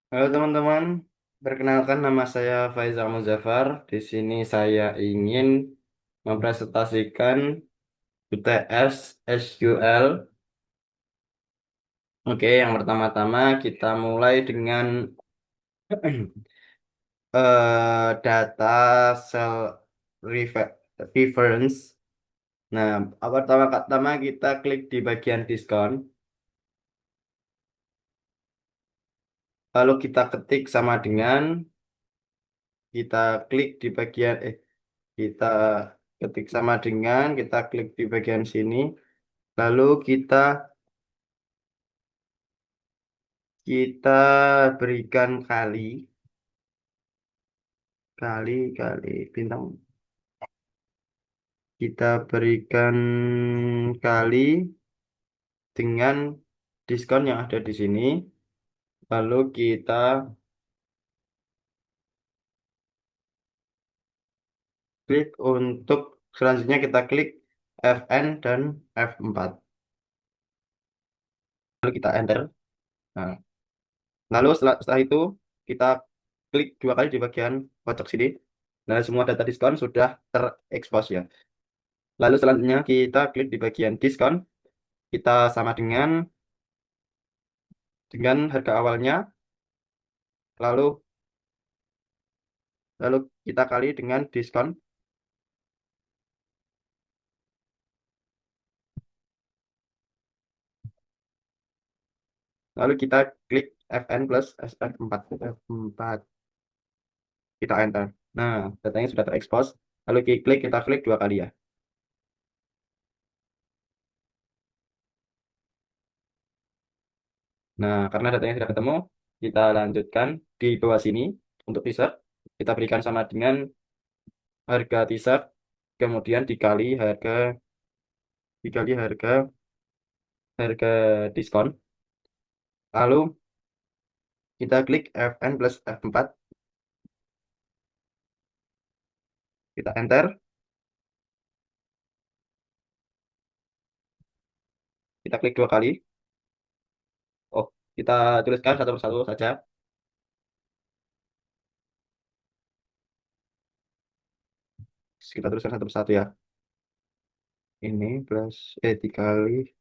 Halo teman-teman, perkenalkan nama saya Faizal Muzaffar. Di sini saya ingin mempresentasikan UTS SQL. Oke, yang pertama-tama kita mulai dengan data cell reference. Nah, pertama-tama kita klik di bagian diskon, lalu kita ketik sama dengan kita klik di bagian kita ketik sama dengan kita klik di bagian sini. Lalu kita berikan kali bintang. Kita berikan kali dengan diskon yang ada di sini. Lalu kita klik untuk selanjutnya kita klik Fn dan F4. Lalu kita enter. Nah, lalu setelah itu kita klik dua kali di bagian pojok sini. Nah, semua data diskon sudah terekspos ya. Lalu selanjutnya kita klik di bagian diskon. Kita sama dengan harga awalnya. Lalu lalu kita kali dengan diskon. Lalu kita klik Fn plus SF4. F4. Kita enter. Nah, datanya sudah terekspos. Lalu kita klik dua kali ya. Nah, karena datanya sudah ketemu, kita lanjutkan di bawah sini untuk teaser. Kita berikan sama dengan harga teaser, kemudian dikali harga diskon. Lalu kita klik Fn plus F4. Kita enter. Kita klik dua kali. Oh, kita tuliskan satu persatu saja. Kita tuliskan satu persatu ya. Ini plus dikali.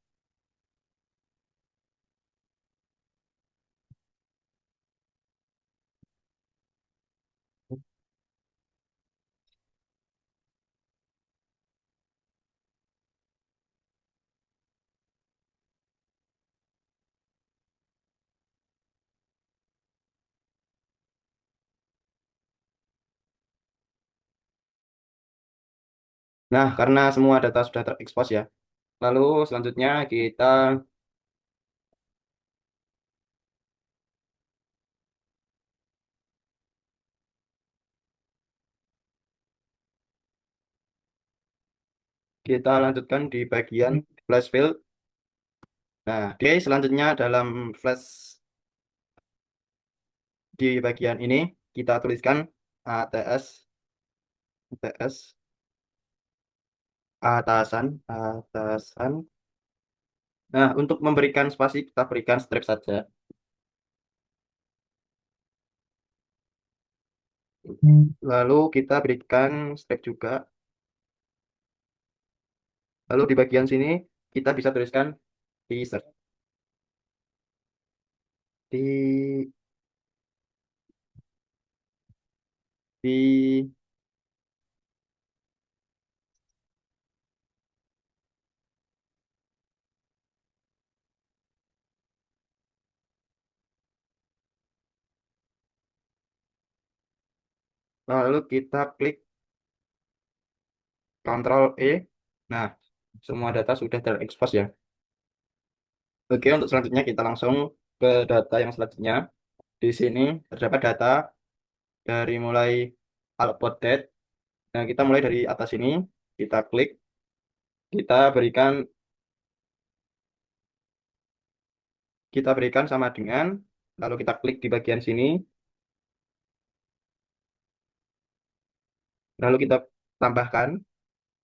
Nah, karena semua data sudah terekspos ya. Lalu selanjutnya kita lanjutkan di bagian flash fill. Nah, selanjutnya dalam flash di bagian ini kita tuliskan ATS ATS atasan. Nah, untuk memberikan spasi kita berikan strip saja. Lalu kita berikan strip juga. Lalu di bagian sini kita bisa tuliskan teaser. Di di lalu kita klik Ctrl E. Nah, semua data sudah terekspos ya. Oke, untuk selanjutnya kita langsung ke data yang selanjutnya. Di sini terdapat data dari mulai output date. Nah, kita mulai dari atas ini, kita klik, kita berikan kita berikan sama dengan, lalu kita klik di bagian sini, lalu kita tambahkan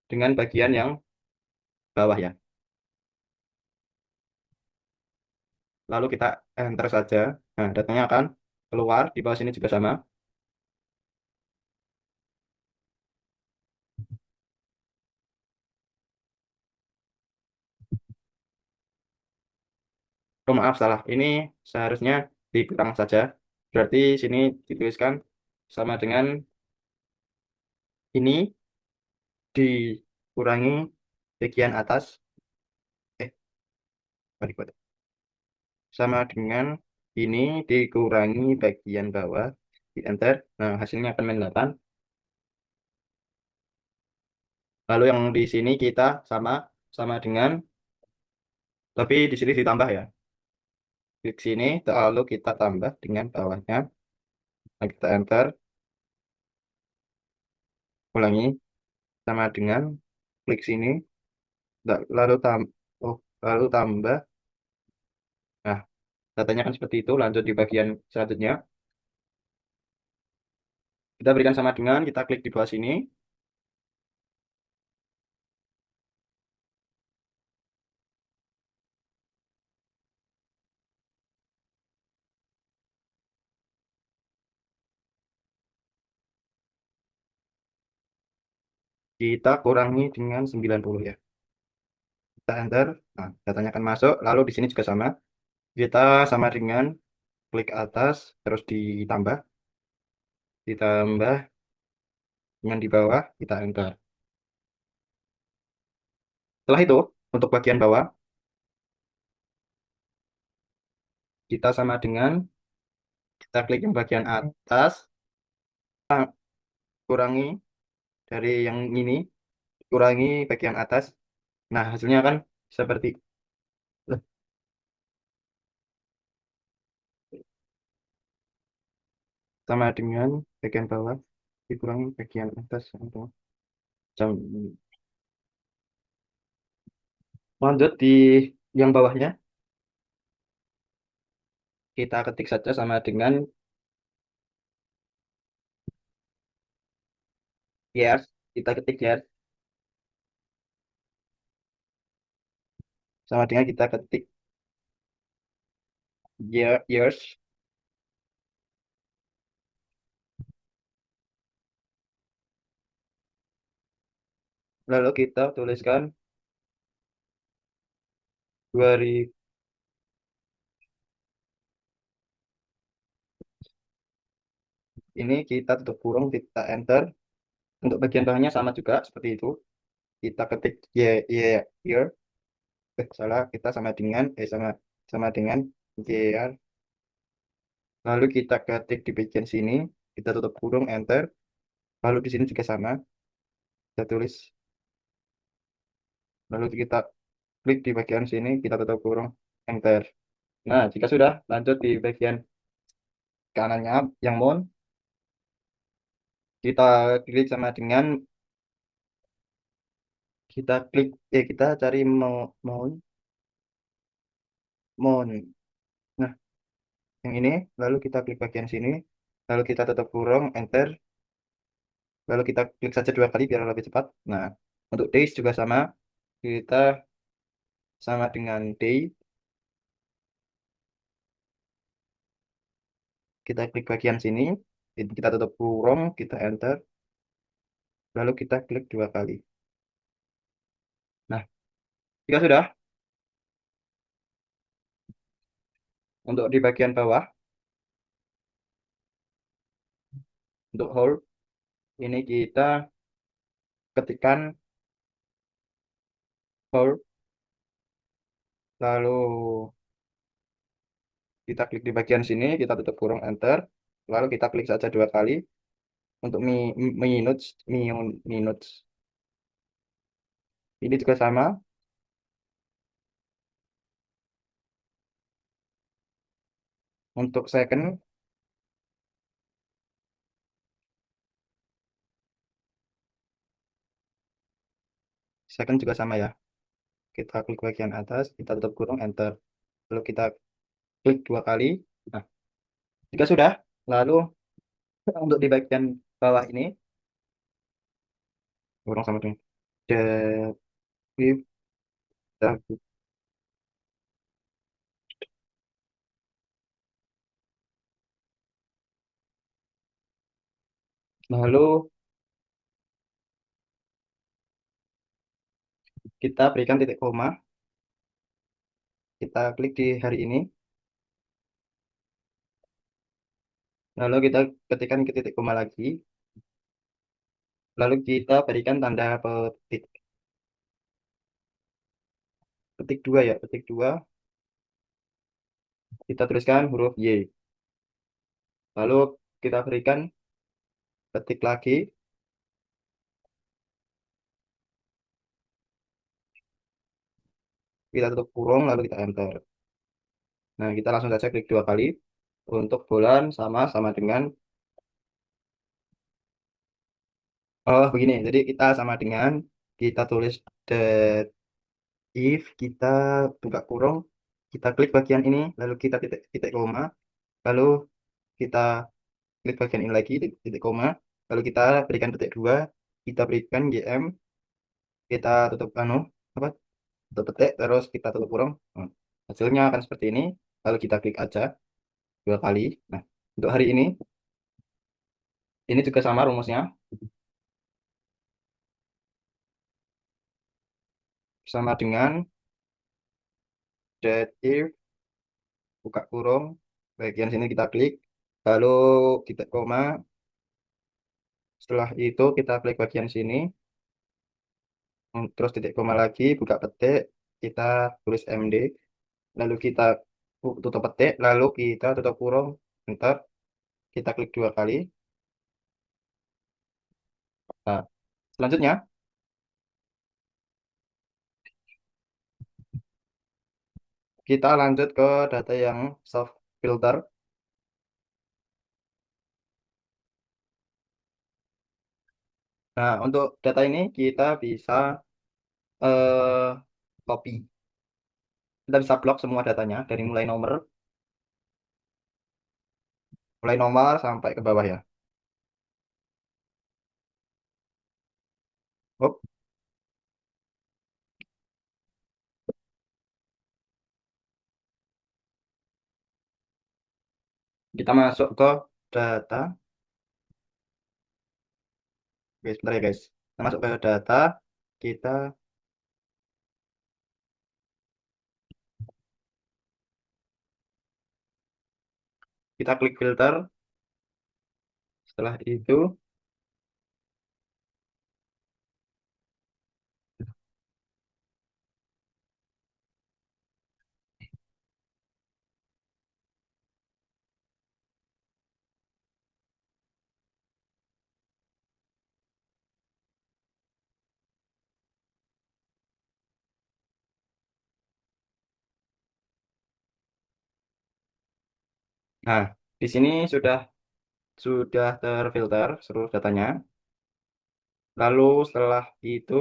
dengan bagian yang bawah ya. Lalu kita enter saja. Nah, datanya akan keluar, di bawah sini juga sama. Oh maaf, salah. Ini seharusnya dikurang saja. Berarti sini dituliskan sama dengan ini dikurangi bagian atas. Eh, balik balik. Sama dengan ini dikurangi bagian bawah. Di enter. Nah, hasilnya akan min 8. Lalu yang di sini kita sama sama dengan, tapi di sini ditambah ya. Di sini lalu kita tambah dengan bawahnya. Nah, kita enter, ulangi sama dengan klik sini, lalu oh, lalu tambah. Nah, datanya kan seperti itu. Lanjut di bagian selanjutnya. Kita berikan sama dengan, kita klik di bawah sini. Kita kurangi dengan 90 ya. Kita enter. Nah, datanya akan masuk. Lalu di sini juga sama. Kita sama dengan klik atas, terus ditambah dengan di bawah, kita enter. Setelah itu, untuk bagian bawah, kita sama dengan, kita klik yang bagian atas, kurangi dari yang ini, kurangi bagian atas. Nah, hasilnya kan seperti sama dengan bagian bawah, dikurangi bagian atas. Untuk jam. Lanjut di yang bawahnya, kita ketik saja sama dengan yes, kita ketik yes, sama dengan kita ketik years, lalu kita tuliskan 2000. Ini kita tutup kurung, kita enter. Untuk bagian bawahnya sama juga seperti itu. Kita ketik year, salah, kita sama dengan sama sama dengan year. Lalu kita ketik di bagian sini, kita tutup kurung, enter. Lalu di sini juga sama, kita tulis. Lalu kita klik di bagian sini, kita tutup kurung, enter. Nah, jika sudah, lanjut di bagian kanannya yang mount, kita klik sama dengan, kita cari mount, mount. Nah, yang ini, lalu kita klik bagian sini, lalu kita tutup kurung, enter, lalu kita klik saja 2 kali biar lebih cepat. Nah, untuk days juga sama, kita sama dengan day, kita klik bagian sini, kita tutup kurung, kita enter, lalu kita klik 2 kali. Nah, jika sudah, untuk di bagian bawah, untuk whole, ini kita ketikkan whole, lalu kita klik di bagian sini, kita tutup kurung, enter, lalu kita klik saja 2 kali untuk minutes, minutes. Ini juga sama. Untuk second juga sama ya. Kita klik bagian atas, kita tutup kurung, enter. Lalu kita klik 2 kali. Nah, jika sudah, lalu untuk di bagian bawah ini, kurung sama dengan the Lalu kita berikan titik koma, kita klik di hari ini, lalu kita ketikkan ke titik koma lagi, lalu kita berikan tanda petik, petik dua ya, petik dua, kita tuliskan huruf Y, lalu kita berikan ketik lagi, kita tutup kurung, lalu kita enter. Nah, kita langsung saja klik dua kali untuk bulan sama dengan, oh begini, jadi kita sama dengan, kita tulis the if, kita buka kurung, kita klik bagian ini, lalu kita titik titik koma, lalu kita klik bagian ini lagi, titik, titik koma, lalu kita berikan petik dua, kita berikan gm, kita tutup apa, tutup petik, terus kita tutup kurung. Nah, hasilnya akan seperti ini, lalu kita klik aja dua kali. Nah, untuk hari ini juga sama rumusnya, sama dengan that if, buka kurung, bagian sini kita klik, lalu titik koma, setelah itu kita klik bagian sini, terus titik koma lagi, buka petik, kita tulis MD, lalu kita tutup petik, lalu kita tutup kurung, enter, kita klik dua kali. Nah, selanjutnya kita lanjut ke data yang soft filter. Nah, untuk data ini kita bisa copy, kita bisa blok semua datanya dari mulai nomor sampai ke bawah ya. Hop, kita masuk ke data, guys, bentar ya guys. Kita masuk ke data, kita kita klik filter. Setelah itu, nah di sini sudah terfilter seluruh datanya. Lalu setelah itu,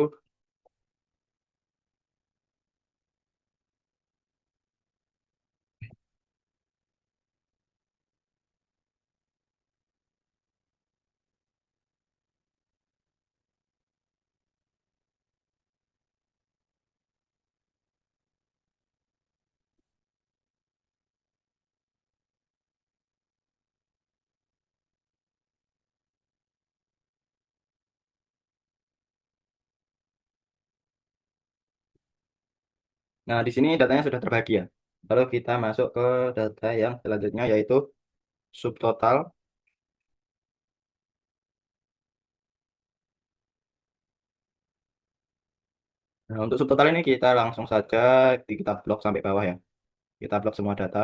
nah di sini datanya sudah terbagi ya. Lalu kita masuk ke data yang selanjutnya yaitu subtotal. Nah, untuk subtotal ini kita langsung saja kita blok sampai bawah ya. Kita blok semua data.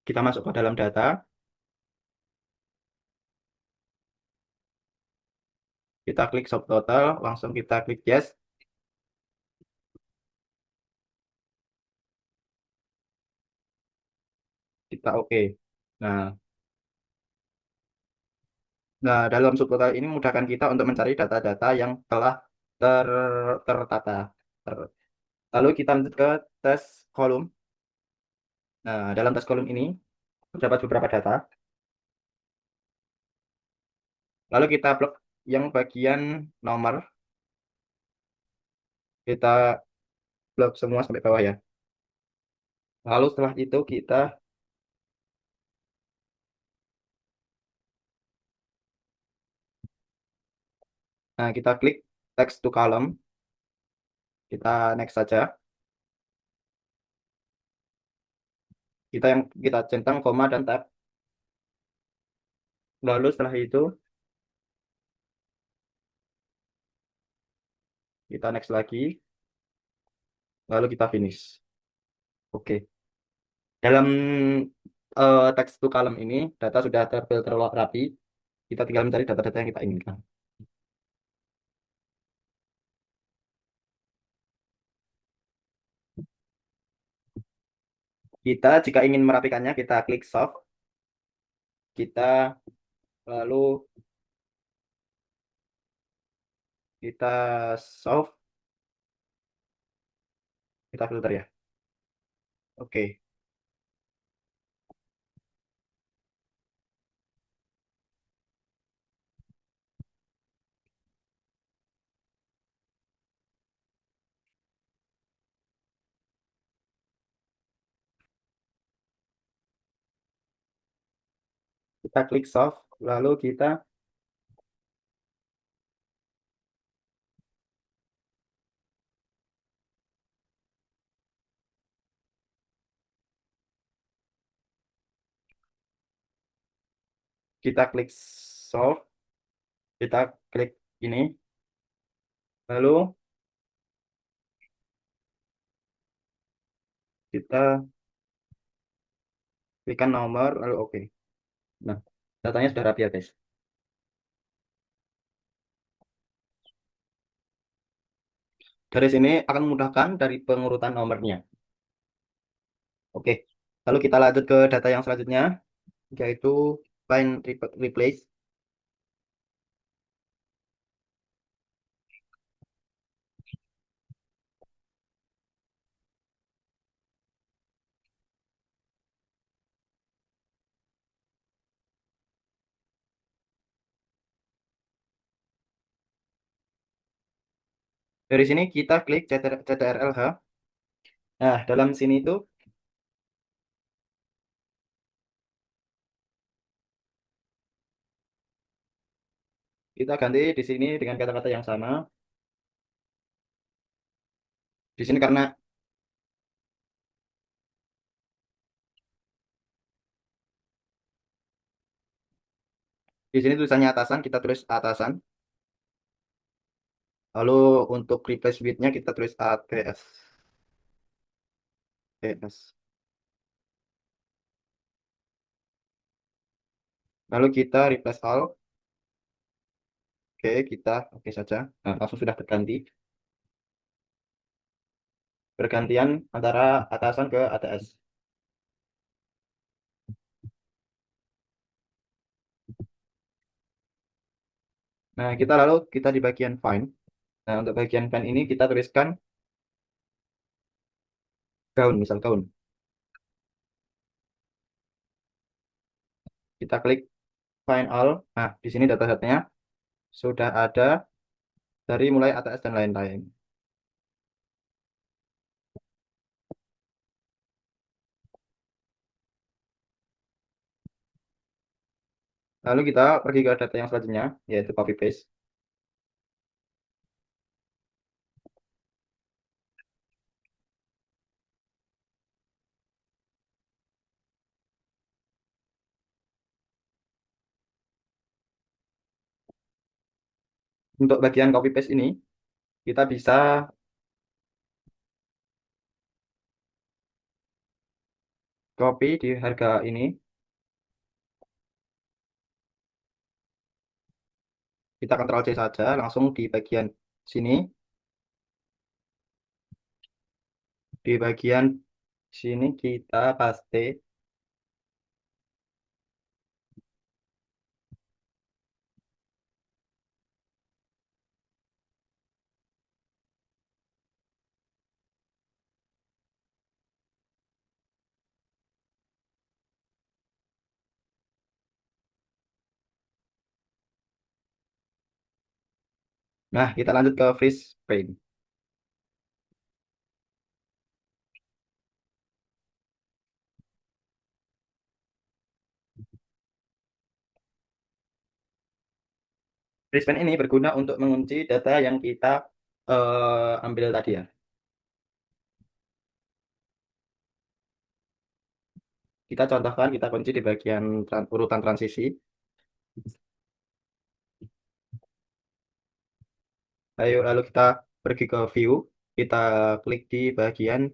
Kita masuk ke dalam data. Kita klik subtotal. Langsung kita klik yes. Kita oke. Nah, dalam subtotal ini memudahkan kita untuk mencari data-data yang telah ter, tertata. Ter- Lalu kita lanjut ke tes kolom. Nah, dalam tes kolom ini terdapat beberapa data. Lalu kita blok yang bagian nomor. Kita blok semua sampai bawah ya. Lalu setelah itu kita klik text to column, kita next saja. Kita centang koma dan tab. Lalu setelah itu kita next lagi, lalu kita finish. Oke. Dalam text to column ini data sudah terfilter rapi. Kita tinggal mencari data-data yang kita inginkan. Kita jika ingin merapikannya, kita klik sort, kita lalu kita solve, kita filter ya. Oke, kita klik solve, lalu kita klik solve, kita klik ini, lalu kita klikkan nomor, lalu oke. Nah, datanya sudah rapi ya guys. Dari sini akan memudahkan dari pengurutan nomornya. Oke, lalu kita lanjut ke data yang selanjutnya, yaitu find replace. Dari sini kita klik CTRL-H. Nah, dalam sini itu kita ganti di sini dengan kata-kata yang sama. Di sini karena di sini tulisannya atasan, kita tulis atasan. Lalu untuk replace with-nya kita tulis ATS. TS. Lalu kita replace all. Oke, kita oke saja. Nah, langsung sudah berganti. Bergantian antara atasan ke ATS. Nah, kita di bagian find. Nah, untuk bagian find ini kita tuliskan gaun, misal gaun. Kita klik find all. Nah, di sini data-datanya sudah ada dari mulai ATS dan lain-lain. Lalu kita pergi ke data yang selanjutnya, yaitu copy paste. Untuk bagian copy paste ini, kita bisa copy di harga ini. Kita Ctrl C saja, langsung di bagian sini. Di bagian sini kita paste. Nah, kita lanjut ke freeze frame. Brisbane ini berguna untuk mengunci data yang kita ambil tadi ya. Kita contohkan, kita kunci di bagian urutan transisi. Ayo, lalu kita pergi ke view, kita klik di bagian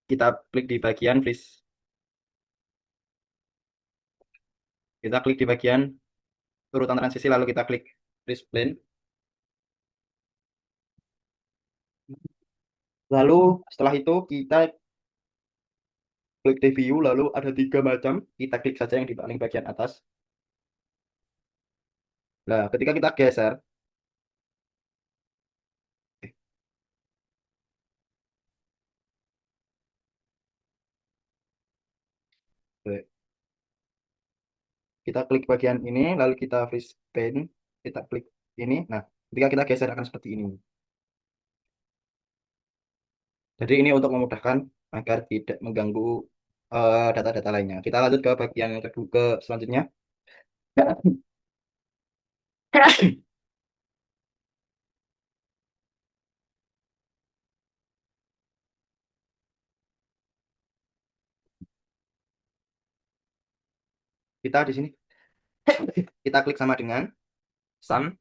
kita klik di bagian freeze. Kita klik di bagian urutan transisi, lalu kita klik freeze plane. Lalu setelah itu kita klik di view, lalu ada tiga macam. Kita klik saja yang di paling bagian atas. Nah, ketika kita geser, eh, kita klik bagian ini, lalu kita freeze pane, kita klik ini. Nah, ketika kita geser akan seperti ini. Jadi ini untuk memudahkan agar tidak mengganggu data-data lainnya. Kita lanjut ke bagian yang kedua, ke selanjutnya. Kita di sini kita klik sama dengan sum.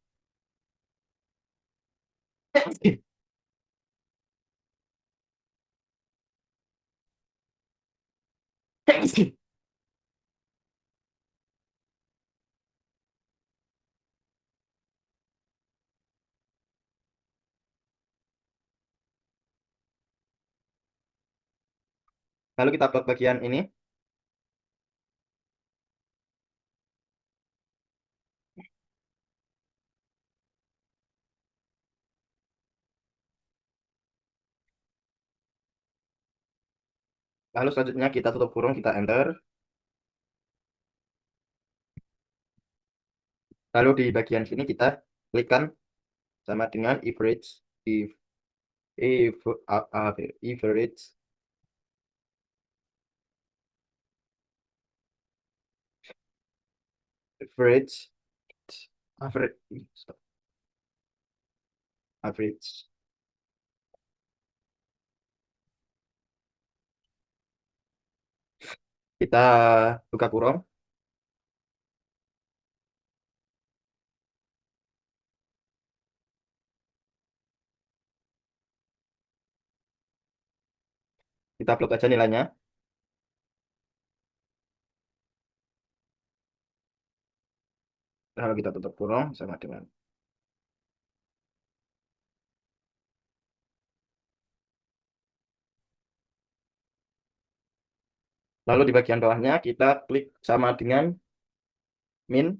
Lalu kita blok bagian ini. Lalu selanjutnya kita tutup kurung, kita enter. Lalu di bagian sini kita klikkan sama dengan average, if, if, average, average, average, stop, average. Kita buka kurung, kita blok aja nilainya. Lalu kita tutup kurung sama dengan. Lalu di bagian bawahnya kita klik sama dengan min.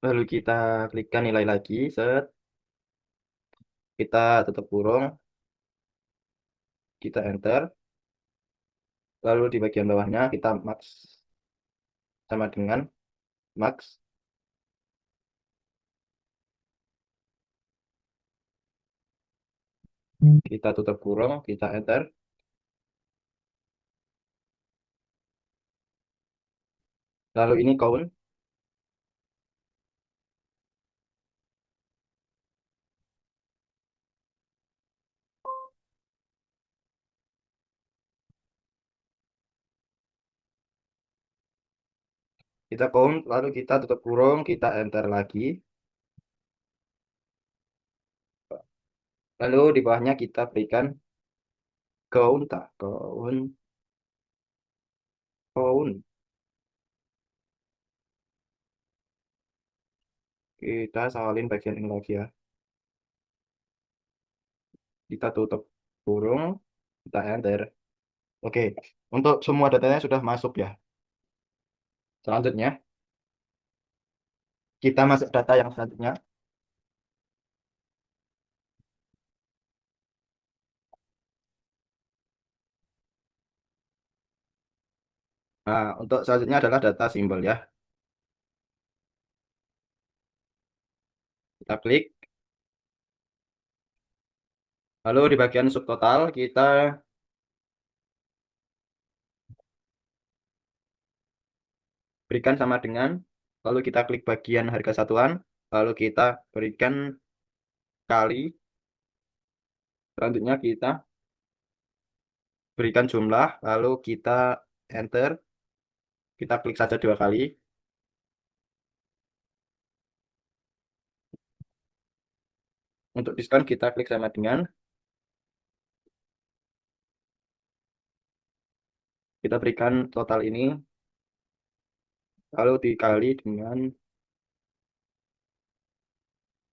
Lalu kita klikkan nilai lagi, set. Kita tutup kurung, kita enter. Lalu di bagian bawahnya kita max sama dengan max. Kita tutup kurung, kita enter. Lalu ini count. Kita count, lalu kita tutup kurung, kita enter lagi. Lalu di bawahnya kita berikan count, tak count, count. Kita salin bagian ini lagi ya. Kita tutup kurung, kita enter. Oke, untuk semua datanya sudah masuk ya. Selanjutnya, kita masuk data yang selanjutnya. Nah, untuk selanjutnya adalah data simbol ya. Kita klik. Lalu di bagian subtotal kita berikan sama dengan, lalu kita klik bagian harga satuan, lalu kita berikan kali, selanjutnya kita berikan jumlah, lalu kita enter, kita klik saja 2 kali. Untuk diskon kita klik sama dengan, kita berikan total ini, lalu dikali dengan,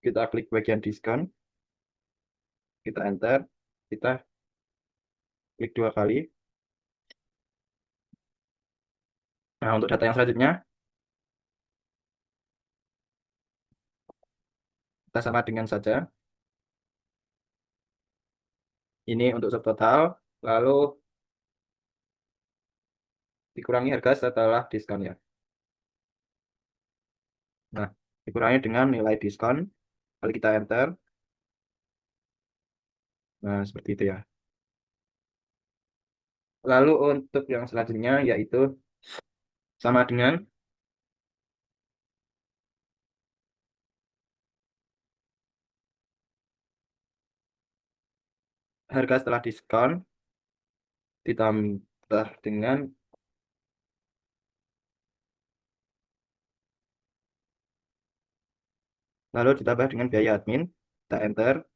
kita klik bagian diskon, kita enter, kita klik 2 kali. Nah, untuk data yang selanjutnya, kita sama dengan saja. Ini untuk subtotal, lalu dikurangi harga setelah diskon ya. Nah, dikurangi dengan nilai diskon, lalu kita enter. Nah, seperti itu ya. Lalu untuk yang selanjutnya yaitu sama dengan harga setelah diskon ditambah dengan, lalu ditambah dengan biaya admin. Kita enter.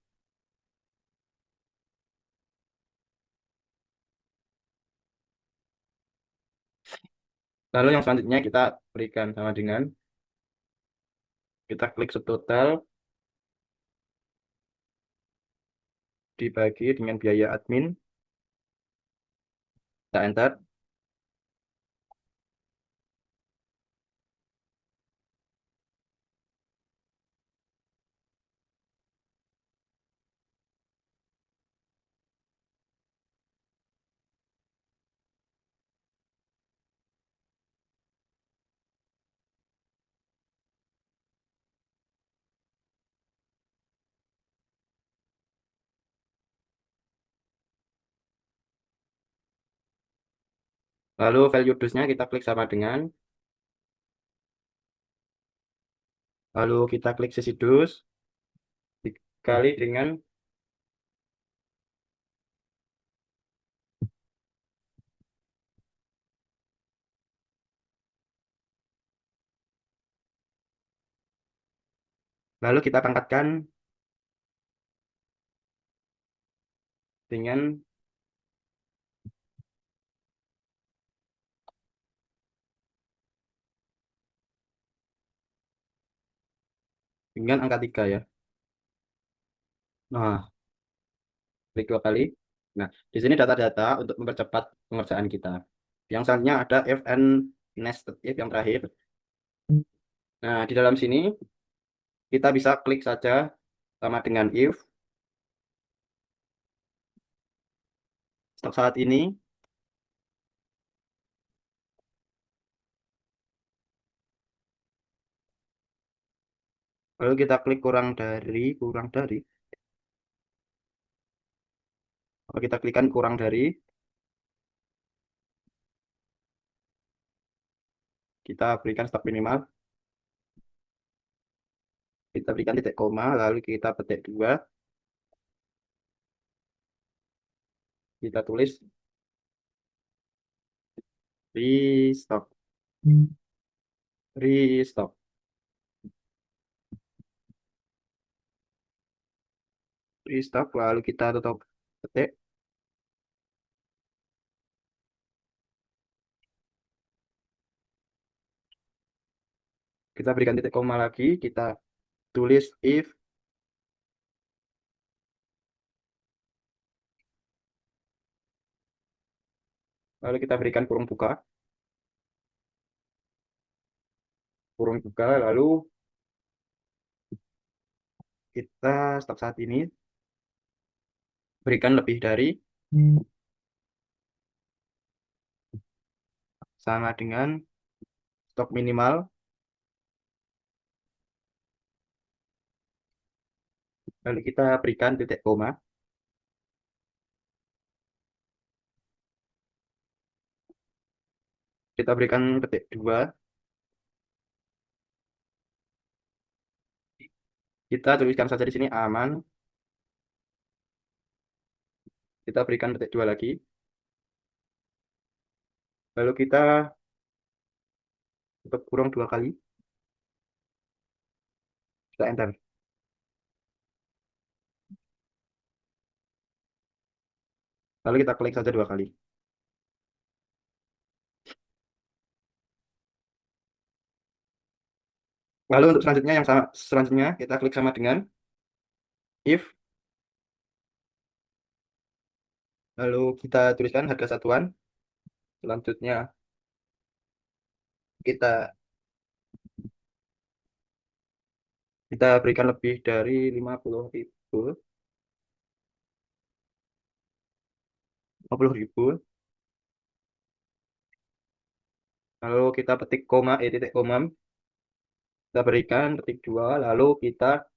Lalu yang selanjutnya kita berikan sama dengan, kita klik subtotal dibagi dengan biaya admin. Kita enter. Lalu value dusnya kita klik sama dengan, lalu kita klik sisi dus dikali dengan, lalu kita pangkatkan dengan angka 3 ya. Nah, klik 2 kali. Nah, di sini data-data untuk mempercepat pengerjaan kita. Yang selanjutnya ada if and nested if yang terakhir. Nah, di dalam sini kita bisa klik saja sama dengan if stok saat ini, lalu kita klik kurang dari, lalu kita klikkan kurang dari, kita berikan stok minimal, kita berikan titik koma, lalu kita petik 2, kita tulis restock, restock, restock, lalu kita tutup petik, kita berikan titik koma lagi, kita tulis if, lalu kita berikan kurung buka, lalu kita stok saat ini berikan lebih dari, sama dengan stok minimal, Lalu kita berikan titik koma, kita berikan petik dua, kita tuliskan saja di sini aman, kita berikan petik dua lagi, lalu kita tutup kurung dua kali, kita enter. Lalu kita klik saja dua kali. Lalu untuk selanjutnya yang sama, selanjutnya kita klik sama dengan if, lalu kita tuliskan harga satuan. Selanjutnya kita kita berikan lebih dari 50.000, 50.000. Lalu kita petik koma, titik koma, kita berikan petik dua, lalu kita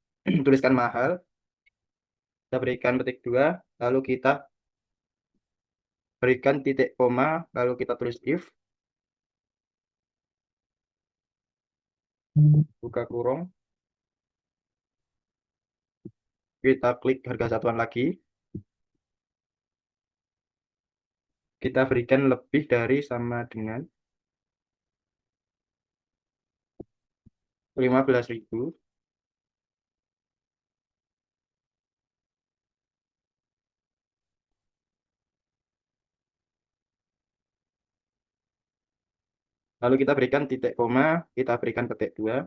tuliskan mahal, kita berikan petik dua, lalu kita berikan titik koma, lalu kita tulis if, buka kurung, kita klik harga satuan lagi, kita berikan lebih dari sama dengan 15.000. Lalu kita berikan titik koma, kita berikan petik dua,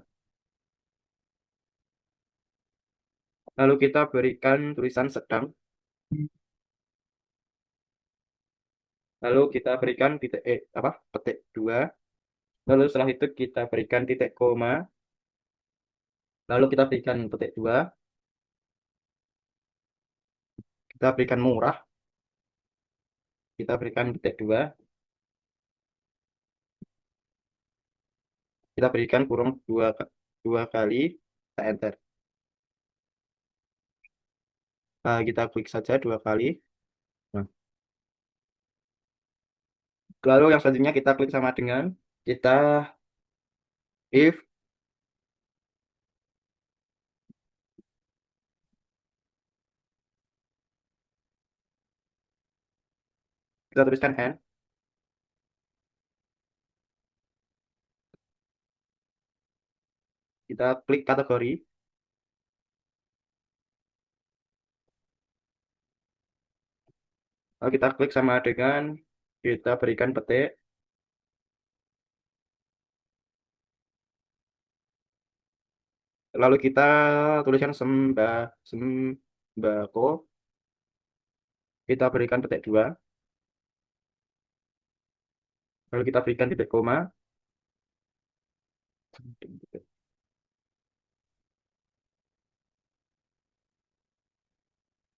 lalu kita berikan tulisan sedang, lalu kita berikan titik petik dua, lalu setelah itu kita berikan titik koma, lalu kita berikan petik dua, kita berikan murah, kita berikan petik dua, kita berikan kurung dua kali, kita enter. Nah, kita klik saja dua kali. Nah, lalu yang selanjutnya kita klik sama dengan kita if, kita tuliskan and, kita klik kategori, lalu kita klik sama dengan kita berikan petik, lalu kita tuliskan sembako, kita berikan petik dua, lalu kita berikan titik koma.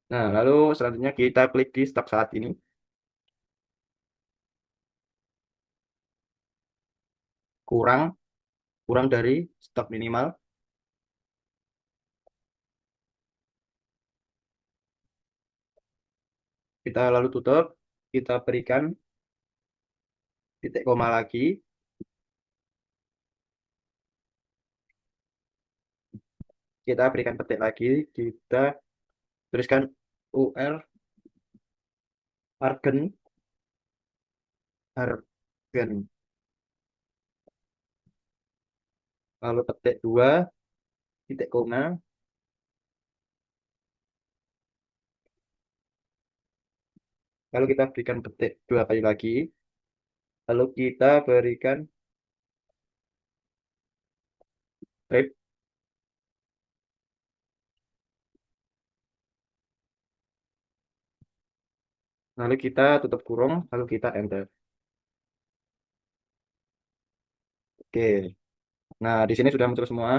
Nah, lalu selanjutnya kita klik di stok saat ini, kurang kurang dari stok minimal, kita lalu tutup, kita berikan titik koma lagi, kita berikan petik lagi, kita tuliskan UR Argen, Argen, lalu petik dua, titik koma, lalu kita berikan petik dua kali lagi, lalu kita berikan trip, lalu kita tutup kurung, lalu kita enter. Oke, nah di sini sudah muncul semua.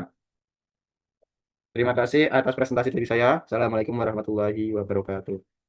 Terima kasih atas presentasi dari saya. Assalamualaikum warahmatullahi wabarakatuh.